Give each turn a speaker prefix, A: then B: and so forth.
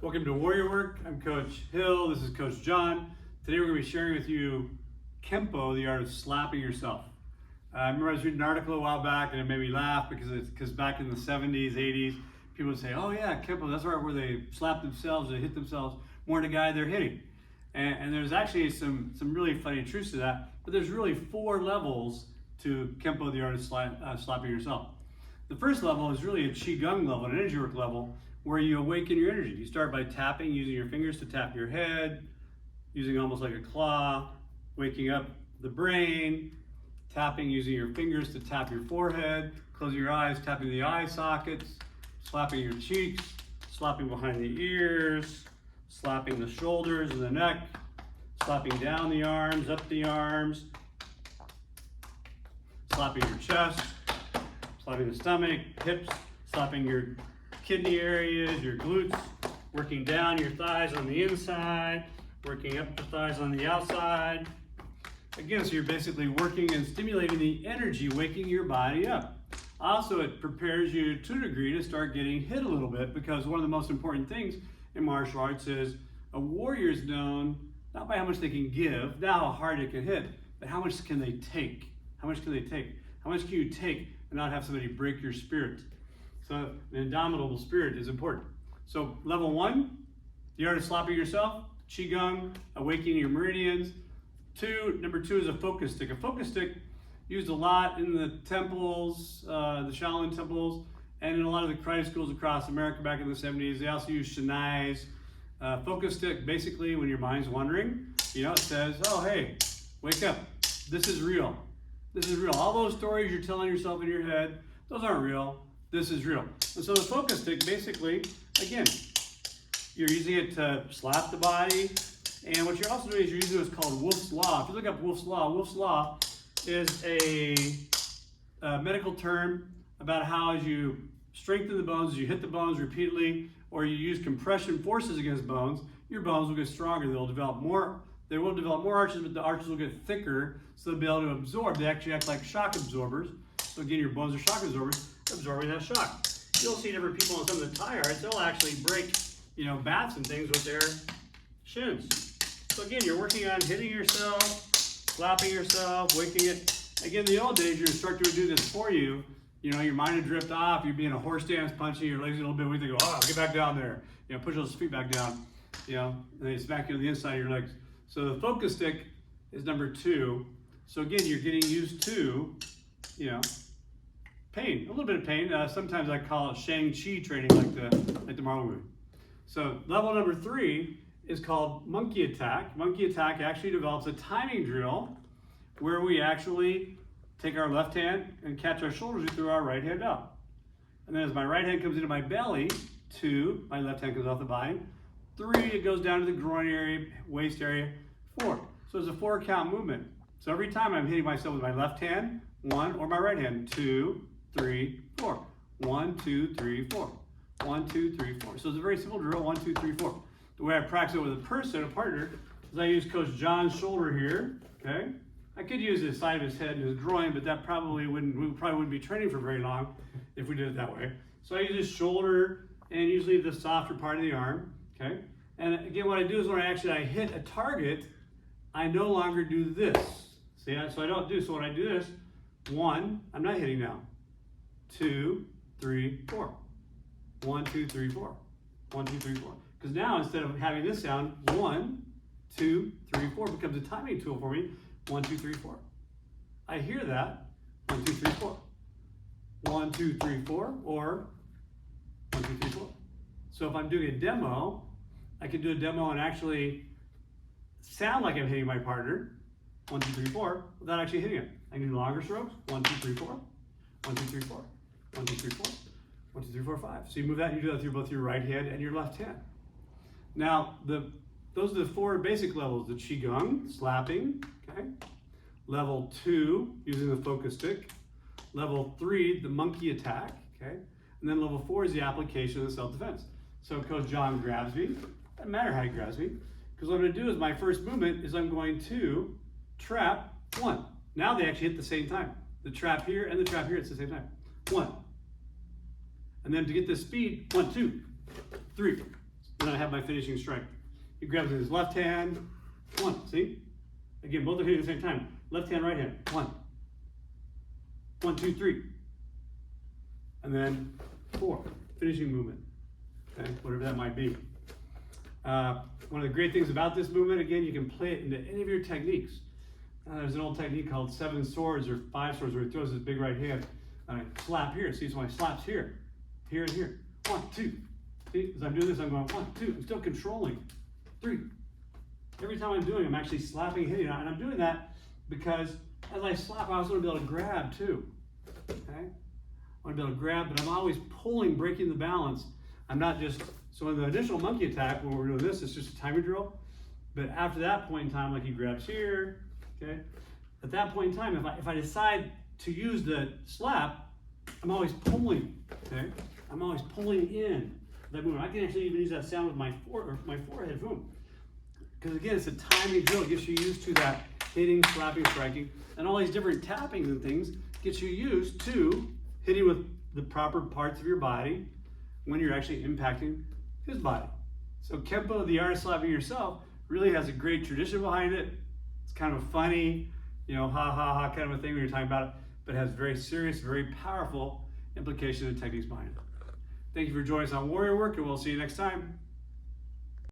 A: Welcome to Warrior Work. I'm Coach Hill. This is Coach John. Today we're going to be sharing with you Kenpo, the art of slapping yourself. I remember I was reading an article a while back and it made me laugh because back in the 70s, 80s, people would say, oh yeah, Kenpo, that's right where they slap themselves, they hit themselves more than the guy they're hitting. And there's actually some really funny truths to that, but there's really 4 levels to Kenpo, the art of slapping yourself. The first level is really a Qigong level, an energy work level, where you awaken your energy. You start by tapping, using your fingers to tap your head, using almost like a claw, waking up the brain, tapping using your fingers to tap your forehead, closing your eyes, tapping the eye sockets, slapping your cheeks, slapping behind the ears, slapping the shoulders and the neck, slapping down the arms, up the arms, slapping your chest, slapping the stomach, hips, slapping your kidney areas, your glutes, working down your thighs on the inside, working up the thighs on the outside. Again, so you're basically working and stimulating the energy, waking your body up. Also, it prepares you to a degree to start getting hit a little bit, because one of the most important things in martial arts is a warrior is known not by how much they can give, not how hard they can hit, but how much can they take? How much can they take? How much can you take and not have somebody break your spirit? So an indomitable spirit is important. So level 1, the art of slapping yourself, Qigong, awakening your meridians. Number 2 is a focus stick. A focus stick used a lot in the temples, the Shaolin temples, and in a lot of the karate schools across America back in the 70s. They also used shinais. Focus stick, basically when your mind's wandering, it says, oh hey, wake up. This is real. This is real. All those stories you're telling yourself in your head, those aren't real. This is real. And so the focus stick, basically, again, you're using it to slap the body. And what you're also doing is you're using what's called Wolff's Law. If you look up Wolff's Law is a medical term about how as you strengthen the bones, as you hit the bones repeatedly, or you use compression forces against bones, your bones will get stronger. They will develop more arches, but the arches will get thicker, so they'll be able to absorb. They actually act like shock absorbers. So again, your bones are shock absorbers, absorbing that shock. You'll see different people in some of the Thai arts, they'll actually break, bats and things with their shins. So again, you're working on hitting yourself, slapping yourself, waking it. Again, in the old days, your instructor would do this for you. Your mind would drift off. You'd be in a horse stance, punching your legs a little bit weak. They go, oh, get back down there. Push those feet back down. And they smack you on the inside of your legs. So the focus stick is number 2. So again, you're getting used to, pain, a little bit of pain. Sometimes I call it Shang-Chi training, like the Marvel movie. So level number 3 is called monkey attack. Monkey attack actually develops a timing drill where we actually take our left hand and catch our shoulders and throw our right hand out. And then as my right hand comes into my belly, 2, my left hand comes off the body. 3, it goes down to the groin area, waist area. 4. So it's a 4 count movement. So every time I'm hitting myself with my left hand, 1, or my right hand, 2, 3, 4. 1, 2, 3, 4. 1, 2, 3, 4. So it's a very simple drill, 1, 2, 3, 4. The way I practice it with a person, a partner, is I use Coach John's shoulder here, okay? I could use the side of his head and his groin, but that we probably wouldn't be training for very long if we did it that way. So I use his shoulder and usually the softer part of the arm, okay? And again, what I do is when I hit a target, I no longer do this. See, so I don't do, so when I do this, 1, I'm not hitting now. 2, 3, 4. 1, 2, 3, 4. 1, 2, 3, 4. Because now instead of having this sound, 1, 2, 3, 4 becomes a timing tool for me. 1, 2, 3, 4. I hear that. 1, 2, 3, 4. 1, 2, 3, 4, or 1, 2, 3, 4. So if I'm doing a demo, I can do a demo and actually sound like I'm hitting my partner. 1, 2, 3, 4, without actually hitting it. I can do longer strokes. 1, 2, 3, 4. 1, 2, 3, 4. 1, 2, 3, 4. 1, 2, 3, 4, 5. So you move that and you do that through both your right hand and your left hand. Now, those are the 4 basic levels. The Qigong, slapping, okay? Level 2, using the focus stick. Level 3, the monkey attack, okay? And then level 4 is the application of the self-defense. So Coach John grabs me. Doesn't matter how he grabs me. Because what I'm going to do is my first movement is I'm going to trap 1. Now they actually hit the same time. The trap here and the trap here at the same time. 1. And then to get the speed, 1, 2, 3. then I have my finishing strike. He grabs with his left hand, 1, see? Again, both are hitting at the same time. Left hand, right hand, 1. 1, 2, 3. And then 4, finishing movement, okay? Whatever that might be. One of the great things about this movement, again, you can play it into any of your techniques. There's an old technique called 7 swords or 5 swords where he throws his big right hand and I slap here. See, so my slap's here, here and here. 1, 2. See, as I'm doing this, I'm going 1, 2. I'm still controlling. 3. Every time I'm doing, I'm actually slapping, hitting, and I'm doing that because as I slap, I also want to be able to grab too. Okay, I want to be able to grab, but I'm always pulling, breaking the balance. I'm not just so in the initial monkey attack when we're doing this, it's just a timing drill. But after that point in time, like he grabs here. Okay, at that point in time, if I decide to use the slap, I'm always pulling. Okay, I'm always pulling in that movement. I can actually even use that sound with my forehead. Boom. Because again, it's a timing drill. It gets you used to that hitting, slapping, striking, and all these different tappings and things gets you used to hitting with the proper parts of your body when you're actually impacting his body. So Kenpo, the art of slapping yourself, really has a great tradition behind it. It's kind of funny, you know, ha ha ha kind of a thing when you're talking about it, but it has very serious, very powerful implications and techniques behind it. Thank you for joining us on Warrior Work, and we'll see you next time.